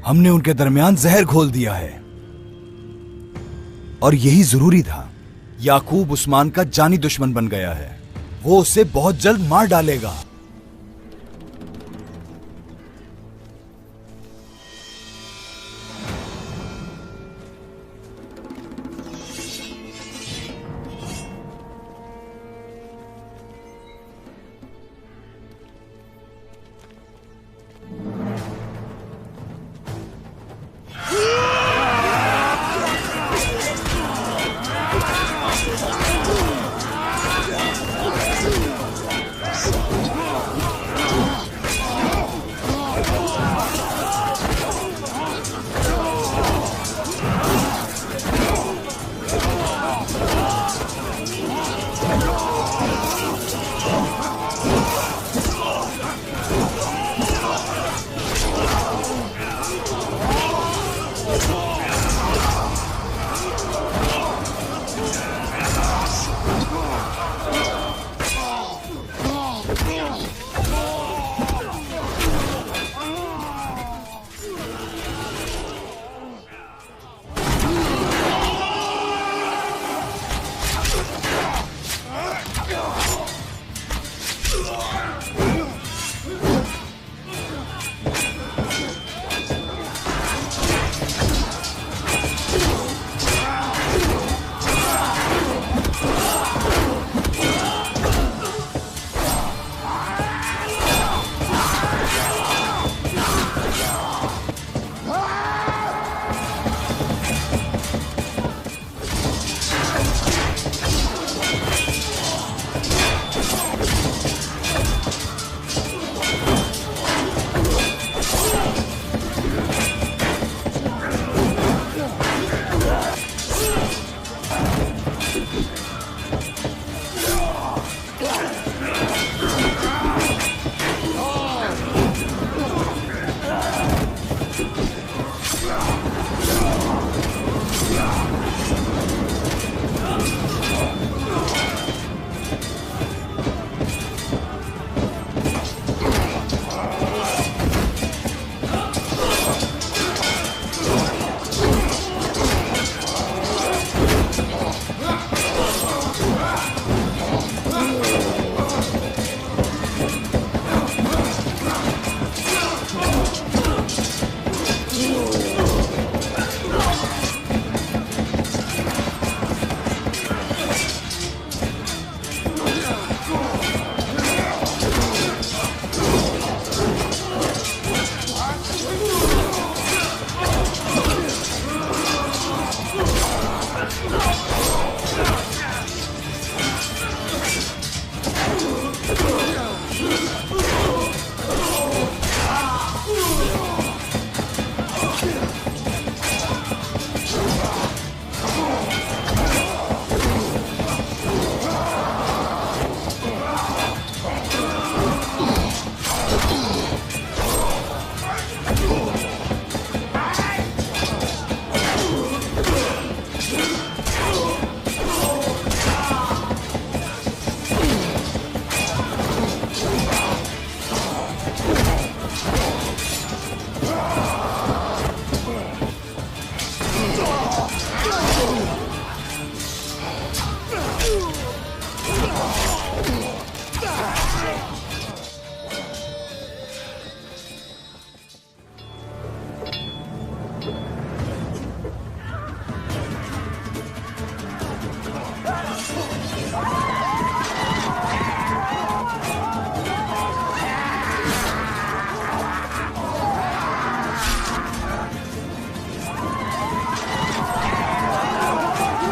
ہم نے ان کے درمیان زہر گھول دیا ہے اور یہی ضروری تھا۔ یعقوب عثمان کا جانی دشمن بن گیا ہے، وہ اسے بہت جلد مار ڈالے گا۔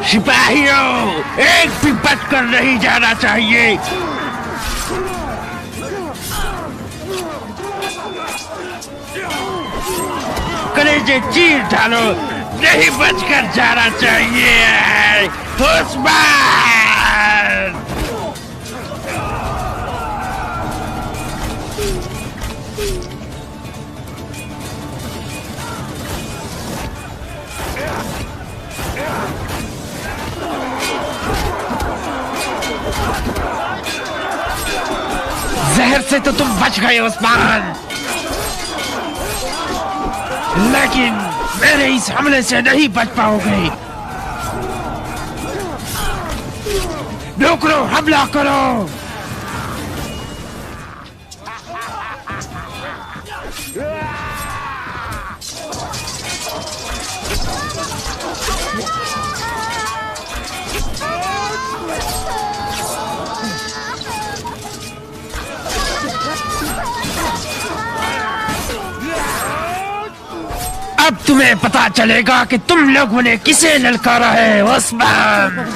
सिपाहियों, एक भी बचकर नहीं जाना चाहिए। कलेजे चीर डालो, नहीं बचकर जाना चाहिए। उस्मान! जहर से तो तुम बच गए उस्मान, लेकिन मेरे इस हमले से नहीं बच पाओगे। नौकरों, हमला करो। अब तुम्हें पता चलेगा कि तुम लोगों ने किसे ललकारा है उस्मान।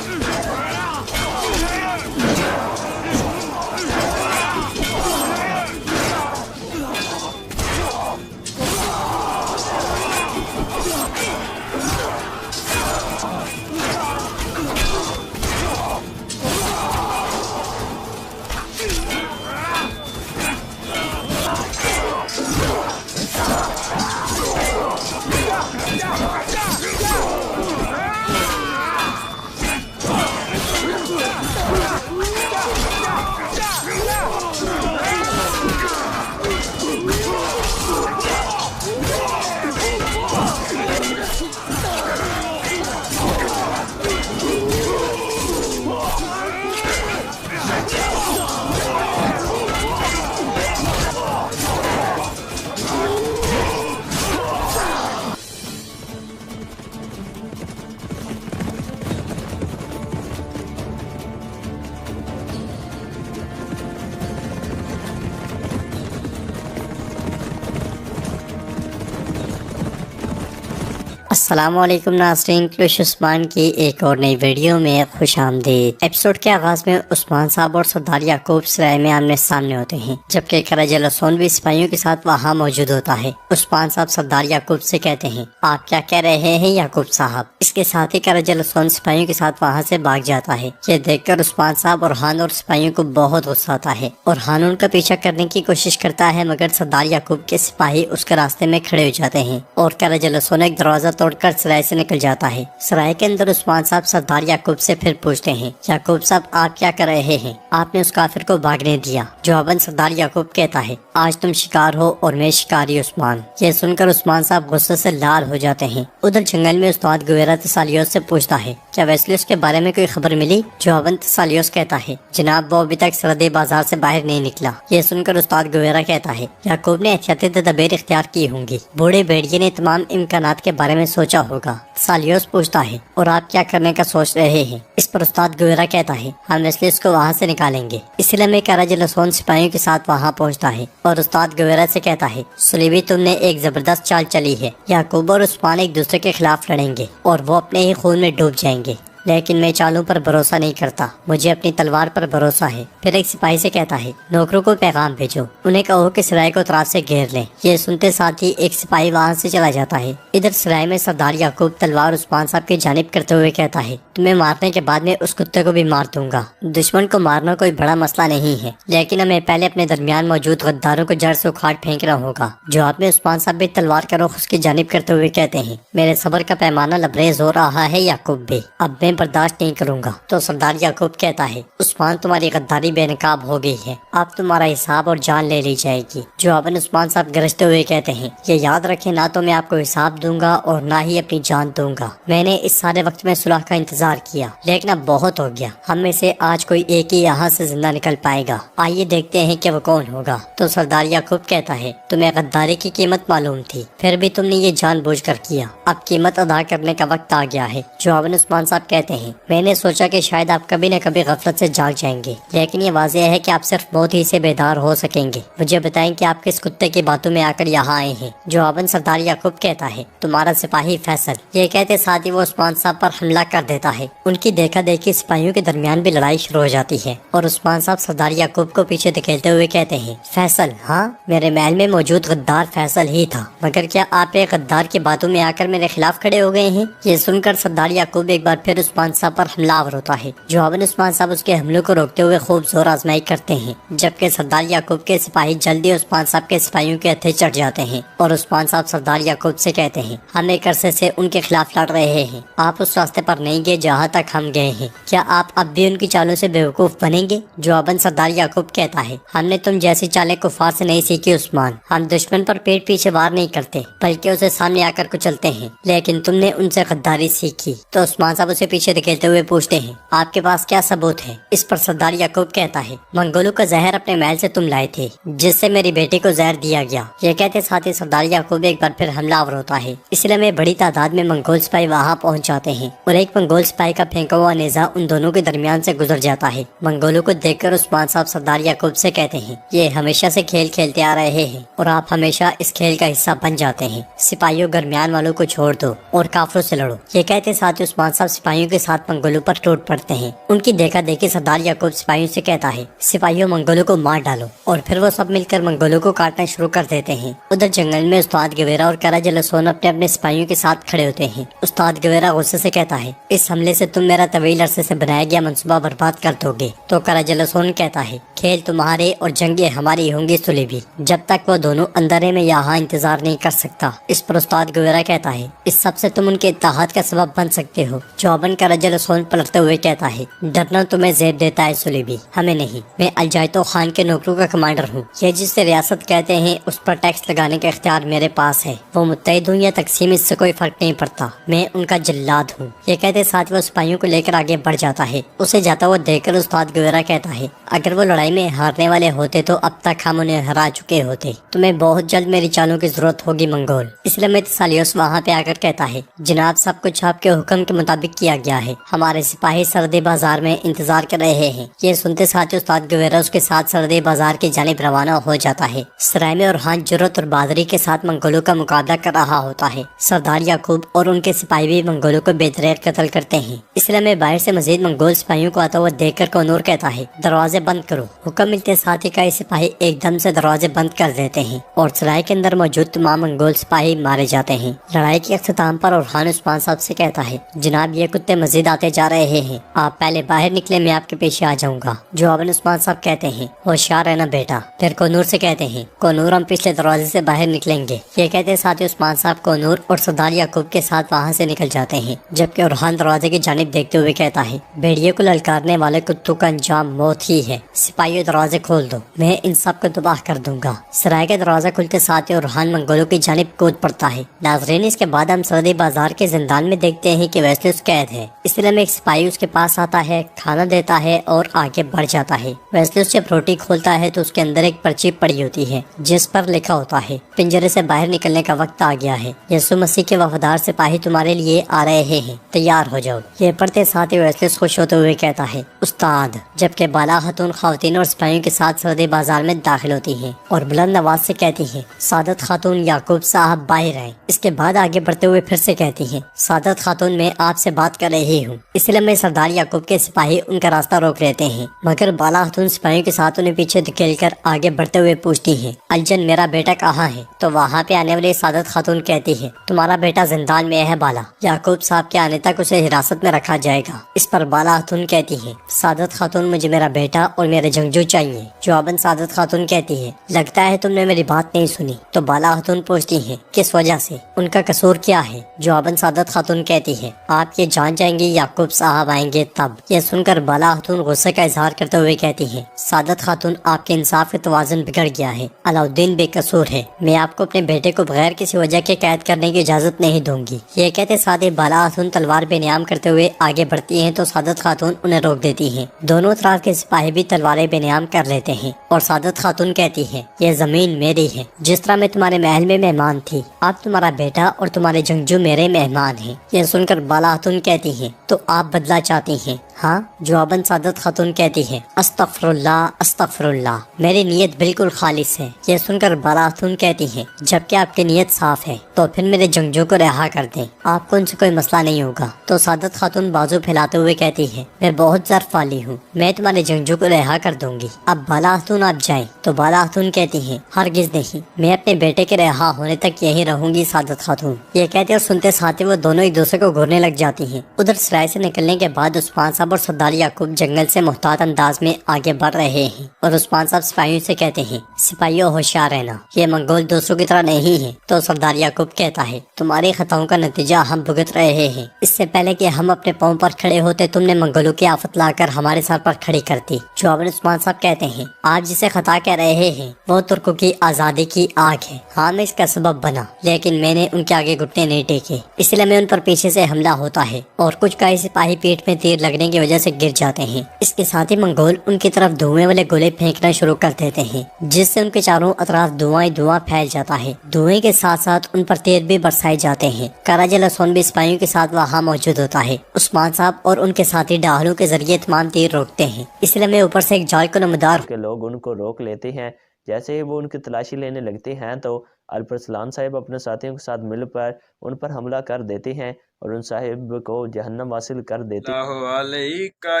अस्सलामुअलैकुम नाज़रीन, क्लुश उस्मान की एक और नई वीडियो में खुश आमदीद। एपिसोड के आगाज में उस्मान साहब और सरदार याकूब सराय में आमने सामने होते हैं, जबकि कराजल सोन भी सिपाहियों के साथ वहाँ मौजूद होता है। उस्मान साहब सरदार याकूब से कहते हैं, आप क्या कह रहे हैं याकूब साहब। इसके साथ ही कराजल सोन सिपाहियों के साथ वहाँ से भाग जाता है। ये देखकर उस्मान साहब और हान और सिपाहियों को बहुत गुस्सा आता है और हान उनका पीछा करने की कोशिश करता है, मगर सरदार याकूब के सिपाही उसके रास्ते में खड़े हो जाते हैं और कराजल सोन एक दरवाजा तोड़कर सराय से निकल जाता है। सराय के अंदर उस्मान साहब सरदार याकूब से फिर पूछते हैं, याकूब साहब आप क्या कर रहे हैं, आपने उस काफिर को भागने दिया। जवाबन सरदार याकूब कहता है, आज तुम शिकार हो और मैं शिकारी उस्मान। ये सुनकर उस्मान साहब गुस्से से लाल हो जाते हैं। उधर जंगल में उस्ताद गुवेरा तसालियोस से पूछता है, क्या वेस्लियस के बारे में कोई खबर मिली। जवाबन तसालियोस कहता है, जनाब वो अभी तक सरहदी बाजार से बाहर नहीं निकला। ये सुनकर उस्ताद गुवेरा कहता है, याकूब ने एहतियाती तदबीर इख्तियार की होंगी। बूढ़े भेड़िए ने तमाम इम्कानात के बारे में सोचा होगा। सालियोस पूछता है, और आप क्या करने का सोच रहे हैं। इस पर उस्ताद गुवेरा कहता है, हम वेस्लियस को वहाँ से निकालेंगे। इसलिए मैं कराजल सोन सिपाहियों के साथ वहाँ पहुँचता है और उस्ताद गुवेरा से कहता है, सुलीबी तुमने एक जबरदस्त चाल चली है। याकूब और उस्मान एक दूसरे के खिलाफ लड़ेंगे और वो अपने ही खून में डूब जाएंगे, लेकिन मैं चालों पर भरोसा नहीं करता, मुझे अपनी तलवार पर भरोसा है। फिर एक सिपाही से कहता है, नौकरों को पैगाम भेजो, उन्हें कहो कि सराय को तराज से घेर लें। ये सुनते साथ ही एक सिपाही वहाँ से चला जाता है। इधर सराय में सरदार याकूब तलवार उस्मान साहब की जानिब करते हुए कहता है, तुम्हें मारने के बाद में उस कुत्ते को भी मार दूंगा। दुश्मन को मारना कोई बड़ा मसला नहीं है, लेकिन हमें पहले अपने दरमियान मौजूद गद्दारों को जड़ से उखाड़ फेंकना होगा। जवाब में उस्मान साहब भी तलवार का रुख उसकी जानिब करते हुए कहते हैं, मेरे सब्र का पैमाना लबरेज हो रहा है याकूब भी, अब मैं बर्दाश्त नहीं करूंगा। तो सरदार याकूब कहता है, उस्मान तुम्हारी गद्दारी बेनकाब हो गई है, अब तुम्हारा हिसाब और जान ले ली जाएगी। जवाबन उस्मान साहब गरजते हुए कहते हैं, ये याद रखें, ना तो मैं आपको हिसाब दूंगा और ना ही अपनी जान दूंगा। मैंने इस सारे वक्त में सुलह का इंतजार इंतजार किया, लेकिन अब बहुत हो गया। हम में से आज कोई एक ही यहाँ से जिंदा निकल पाएगा। आइए देखते हैं कि वो कौन होगा। तो सरदार याकूब कहता है, तुम्हें गद्दारी की कीमत मालूम थी, फिर भी तुमने ये जानबूझकर किया। अब कीमत अदा करने का वक्त आ गया है। जवाबन उस्मान साहब कहते हैं, मैंने सोचा कि शायद आप कभी न कभी गफलत से जाग जाएंगे, लेकिन ये वाज़ेह है कि आप सिर्फ मौत ही से बेदार हो सकेंगे। मुझे बताएं कि आप किस कुत्ते की बातों में आकर यहाँ आए हैं। जवाबन सरदार याकूब कहता है, तुम्हारा सिपाही फैसल। ये कहते साथ ही वो उस्मान साहब पर हमला कर देता है। उनकी देखा देखी सिपाहियों के दरमियान भी लड़ाई शुरू हो जाती है और उस्मान साहब सरदार याकूब को पीछे धकेलते हुए कहते हैं, फैसल? हाँ, मेरे महल में मौजूद गद्दार फैसल ही था, मगर क्या आप एक गद्दार की बातों में आकर मेरे खिलाफ खड़े हो गए हैं? ये सुनकर सरदार याकूब एक बार फिर उस्मान साहब पर हमलावर होता है। जवाबन उस्मान साहब उसके हमलों को रोकते हुए खूब जोर आजमाई करते हैं, जबकि सरदार याकूब के सिपाही जल्दी उस्मान साहब के सिपाहियों के हथे चढ़ जाते हैं और उस्मान साहब सरदार याकूब से कहते हैं, हम एक अरसे से उनके खिलाफ लड़ रहे हैं, आप उस रास्ते पर नहीं गए जहाँ तक हम गए हैं, क्या आप अब भी उनकी चालों से बेवकूफ बनेंगे? जवाबन सरदार याकूब कहता है, हमने तुम जैसी चालें कुफार से नहीं सीखी उस्मान। हम दुश्मन पर पेट पीछे वार नहीं करते, बल्कि उसे सामने आकर कुचलते हैं, लेकिन तुमने उनसे गद्दारी सीखी। तो उस्मान साहब उसे पीछे धकेलते हुए पूछते हैं, आपके पास क्या सबूत है? इस पर सरदार याकूब कहता है, मंगोलों का जहर अपने महल से तुम लाए थे, जिससे मेरी बेटी को जहर दिया गया। ये कहते साथ ही सरदार याकूब एक बार फिर हमलावर होता है। इसलिए में बड़ी तादाद में मंगोल सिपाही वहाँ पहुँच जाते हैं और एक मंगोल सिपाही का फेंका हुआ नेजा उन दोनों के दरमियान से गुजर जाता है। मंगोलों को देखकर उस्मान साहब सरदार याकूब से कहते हैं, ये हमेशा से खेल खेलते आ रहे हैं और आप हमेशा इस खेल का हिस्सा बन जाते हैं। सिपाहियों, दरमियान वालों को छोड़ दो और काफिरों से लड़ो। ये कहते साथ ही उस्मान साहब सिपाहियों के साथ मंगोलों पर टूट पड़ते हैं। उनकी देखा देखी सरदार याकूब सिपाहियों से कहता है, सिपाहियों, मंगोलों को मार डालो। और फिर वो सब मिलकर मंगोलों को काटना शुरू कर देते हैं। उधर जंगल में उस्ताद गवेरा और कराज लसोन अपने अपने सिपाहियों के साथ खड़े होते हैं। उस्ताद गवेरा गुस्से से कहता है, इस हमले से तुम मेरा तवील अरसे से बनाया गया मंसूबा बर्बाद कर दोगे। तो कराज लसोन कहता है, खेल तुम्हारे और जंगे हमारी होंगी सुलेबी, जब तक वो दोनों अंधेरे में यहाँ इंतजार नहीं कर सकता। इस पर उस्ताद गवेरा कहता है, इस सब से तुम उनके इत्तेहाद का सबब बन सकते हो। जवाबन कराज लसोन पलटते हुए कहता है, डरना तुम्हें ज़ेब देता है सुलेबी, हमें नहीं। मैं अलजाइतो खान के नौकरों का कमांडर हूँ। ये जिसे रियासत कहते हैं उस पर टैक्स लगाने का इख्तियार मेरे पास है। वो मुत्तहिद हूँ या तकसीम, इससे कोई फर्क नहीं पड़ता। मैं उनका जल्लाद हूँ। ये कहते साथ वो सिपाहियों को लेकर आगे बढ़ जाता है। उसे जाता हुआ देखकर उस्ताद गवेरा कहता है, अगर वो लड़ाई में हारने वाले होते तो अब तक हम उन्हें हरा चुके होते। तुम्हें बहुत जल्द मेरी चालों की जरूरत होगी मंगोल। इसलिए में तसालियोस वहाँ पे आकर कहता है, जनाब, सब कुछ आपके हुक्म के मुताबिक किया गया है। हमारे सिपाही सरदे बाजार में इंतजार कर रहे हैं। ये सुनते साथ उस्ताद गवेरा उसके साथ सरदे बाजार की जानिब रवाना हो जाता है। सराय में और हाथ जुर्रत और बहादुरी के साथ मंगोलों का मुकाबला कर रहा होता है। सरदार याकूब और उनके सिपाही भी मंगोलों को बेदरेर कत्ल करते हैं। इसलिए में बाहर से मजीद मंगोल सिपाहियों को आता हुआ देखकर कौनूर कहता है, दरवाजे बंद करो। हुक्म मिलते साथ ही कई सिपाही एकदम से दरवाजे बंद कर देते हैं और सराय के अंदर मौजूद तमाम मंगोल सिपाही मारे जाते हैं। लड़ाई के अख्ताम पर खान उस्मान साहब से कहता है, जनाब, ये कुत्ते मजीद आते जा रहे हैं, आप पहले बाहर निकले, मैं आपके पीछे आ जाऊंगा। जवाबन उस्मान साहब कहते हैं, होशियार है ना बेटा। फिर कौनूर से कहते हैं, कौनूर, हम पिछले दरवाजे से बाहर निकलेंगे। ये कहते साथ ही उस्मान साहब कौनूर और सरदार याकूब के साथ वहाँ से निकल जाते हैं, जबकि उरहान दरवाजे की जानिब देखते हुए कहता है, भेड़िए को ललकारने वाले कुत्तों का अंजाम मौत ही है। सिपाहियों, दरवाजे खोल दो, मैं इन सब को तबाह कर दूंगा। सराय का दरवाजा खुलते साथ ही उरहान मंगोलों की जानिब कूद पड़ता है। नाज़रीन, इसके बाद हम सरदी बाजार के जिंदान में देखते हैं कि वेस्लिस कैद है। इसलिए में एक सिपाही उसके पास आता है, खाना देता है और आगे बढ़ जाता है। वेस्लिस जब रोटी खोलता है तो उसके अंदर एक पर्ची पड़ी होती है जिस पर लिखा होता है, पिंजरे से बाहर निकलने का वक्त आ गया है। यीशु मसीह के वफादार सिपाही तुम्हारे लिए आ रहे हैं, तैयार हो जाओ। ये पढ़ते साथ ही वेस्लिस खुश होते हुए कहता है, उस्ताद। जबकि बाला खातून खवातीन और सिपाहियों के साथ सरदी बाजार में दाखिल होती हैं और बुलंद आवाज से कहती हैं, सादत खातून याकूब साहब बाहर आए। इसके बाद आगे बढ़ते हुए फिर से कहती हैं, सादत खातून, मैं आपसे बात कर रही हूँ। इसलिए में सरदार याकूब के सिपाही उनका रास्ता रोक लेते हैं, मगर बाला खातून सिपाहियों के साथ उन्हें पीछे धकेलकर आगे बढ़ते हुए पूछती हैं, अलजन, मेरा बेटा कहाँ है? तो वहाँ पे आने वाली सादत खातून कहती है, तुम्हारा बेटा जिंदान में है बाला, याकूब साहब के आने तक उसे हिरासत में रखा जाएगा। इस पर बाला खातून कहती है, सादत खातून, मुझे मेरा बेटा और मेरे जंगजू चाहिए। जवाबन सादत खातून कहती है, लगता है तुमने मेरी बात नहीं सुनी। तो बाला खातून पूछती है, किस वजह से? उनका कसूर क्या है? जवाबन सादत खातून कहती है, आप ये जान जाएंगे याकूब साहब आएंगे तब। ये सुनकर बाला खातून गुस्से का इजहार करते हुए कहती है, सादत खातून, आपके इंसाफ का तवाज़ुन बिगड़ गया है। अलाउद्दीन बेकसूर है। मैं आपको अपने बेटे को बगैर किसी वजह के कैद करने की इजाजत नहीं दूंगी। ये कहते साथ ही बाला खातून तलवार बेनियाम कर کرتے ہوئے آگے بڑھتی ہیں تو سعادت خاتون انہیں روک دیتی ہیں۔ دونوں طرف کے سپاہی بھی تلواریں بے نیام کر لیتے ہیں اور سعادت خاتون کہتی ہے یہ زمین میری ہے، جس طرح میں تمہارے محل میں مہمان تھی، اب تمہارا بیٹا اور تمہارے جنگجو میرے مہمان ہیں۔ یہ سن کر بالا خاتون کہتی ہیں تو آپ بدلہ چاہتی ہیں؟ ہاں، جواباً سعادت خاتون کہتی ہے استغفر اللہ استغفر اللہ، میری نیت بالکل خالص ہے۔ یہ سن کر بالا خاتون کہتی ہے جبکہ آپ کی نیت صاف ہے تو پھر میرے جنگجو کو رہا کر دیں، آپ کو ان سے کوئی مسئلہ نہیں ہوگا۔ تو سعادت خاتون بازو پھیلاتے ہوئے کہتی ہے میں بہت ظرف والی ہوں، میں تمہارے جنگجو کو رہا کر دوں گی، اب بالا خاتون آپ جائیں۔ تو بالا خاتون کہتی ہیں ہرگز نہیں، میں اپنے بیٹے کے رہا ہونے تک یہی رہوں گی سعادت خاتون۔ یہ کہتے اور سنتے ساتھ وہ دونوں ایک دوسرے کو گھورنے لگ جاتی ہیں۔ ادھر سرائے سے نکلنے کے بعد عثمان صاحب اور سردار یعقوب جنگل سے محتاط انداز میں آگے بڑھ رہے ہیں اور عثمان صاحب سپاہیوں سے کہتے ہیں سپاہیوں ہوشیار رہنا، یہ منگول دوسروں کی طرح نہیں ہے۔ تو سردار یعقوب کہتا ہے تمہاری خطاؤں کا نتیجہ ہم بھگت رہے ہیں، اس سے پہلے کہ ہم اپنے پاؤں پر کھڑے ہوتے تم نے منگولوں کی آفت لا کر ہمارے سر پر کھڑی کرتی۔ جواباً عثمان صاحب کہتے ہیں آپ جسے خطا کہہ رہے ہیں وہ ترکوں کی آزادی کی آگ ہے، ہاں میں اس کا سبب بنا لیکن میں نے ان کے آگے گھٹنے نہیں ٹیکے، اس لیے میں ان پر پیچھے سے حملہ ہوتا ہے اور کچھ کا سپاہی پیٹ میں تیر لگنے کی وجہ سے گر جاتے ہیں۔ اس کے ساتھ ہی منگول ان کی طرف دھوئیں والے گولے پھینکنا شروع کر دیتے ہیں جس سے ان کے چاروں اطراف دھواں دھواں پھیل جاتا ہے۔ دھوئیں کے ساتھ ساتھ ان پر تیر بھی برسائے جاتے ہیں۔ کراجل اسون بھی سپاہیوں کے ساتھ وہاں موجود ہوتا ہے۔ عثمان صاحب اور ان کے ساتھی ڈاہلوں کے ذریعے تمام تیر روکتے ہیں، اس لیے میں اوپر سے ایک جال کو نمودار کے لوگ ان کو روک لیتے ہیں۔ جیسے ہی وہ ان کی تلاشی لینے لگتے ہیں تو الپرسلان صاحب اپنے ساتھیوں کے ساتھ مل پر ان پر حملہ کر دیتے ہیں اور ان صاحب کو جہنم واصل کر دیتے ہیں۔ اللہ علیکہ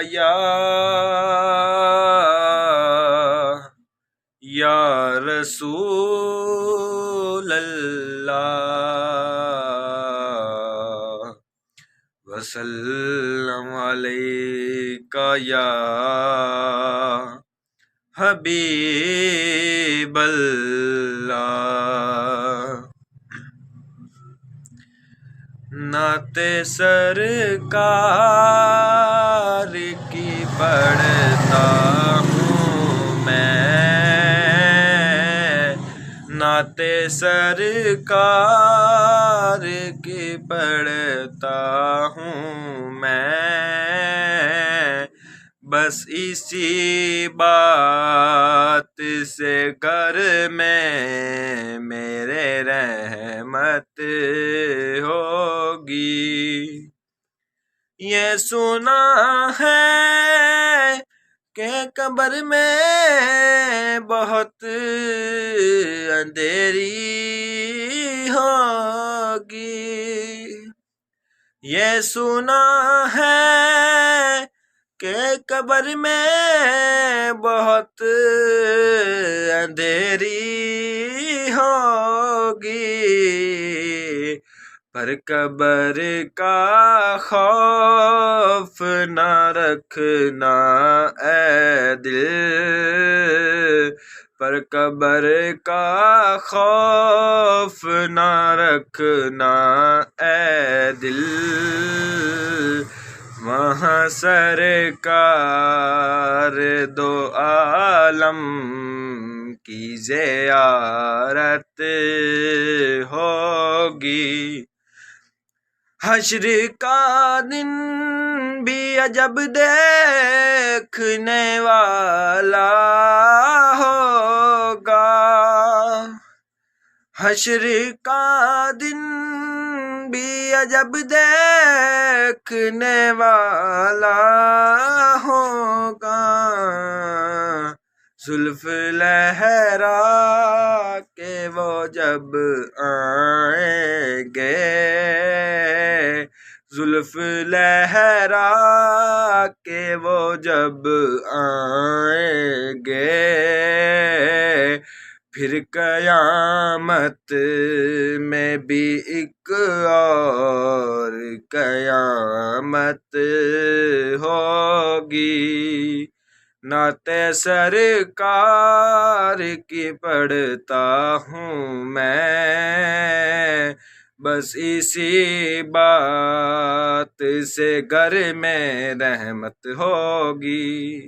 یا رسول اللہ وسلم علیکہ یا حبیب اللہ۔ نعت سرکار کی پڑھتا ہوں میں، نعت سرکار کی پڑھتا ہوں میں، بس اسی بات سے گھر میں میرے رحمت ہوگی۔ یہ سنا ہے کہ قبر میں بہت اندھیری ہوگی، یہ سنا ہے کہ قبر میں بہت اندھیری ہوگی، پر قبر کا خوف نہ رکھنا اے دل، پر قبر کا خوف نہ رکھنا اے دل، وہاں سرکار دو عالم کی زیارت ہوگی۔ حشر کا دن بھی عجب دیکھنے والا ہوگا، حشر کا دن بھی عجب دیکھنے والا ہوگا، زلف لہرا کے وہ جب آئیں گے، زلف لہرا کے وہ جب آئیں گے، پھر قیامت میں بھی ایک اور قیامت ہوگی۔ نعت سرکار کی پڑھتا ہوں میں، بس اسی بات سے گھر میں رحمت ہوگی۔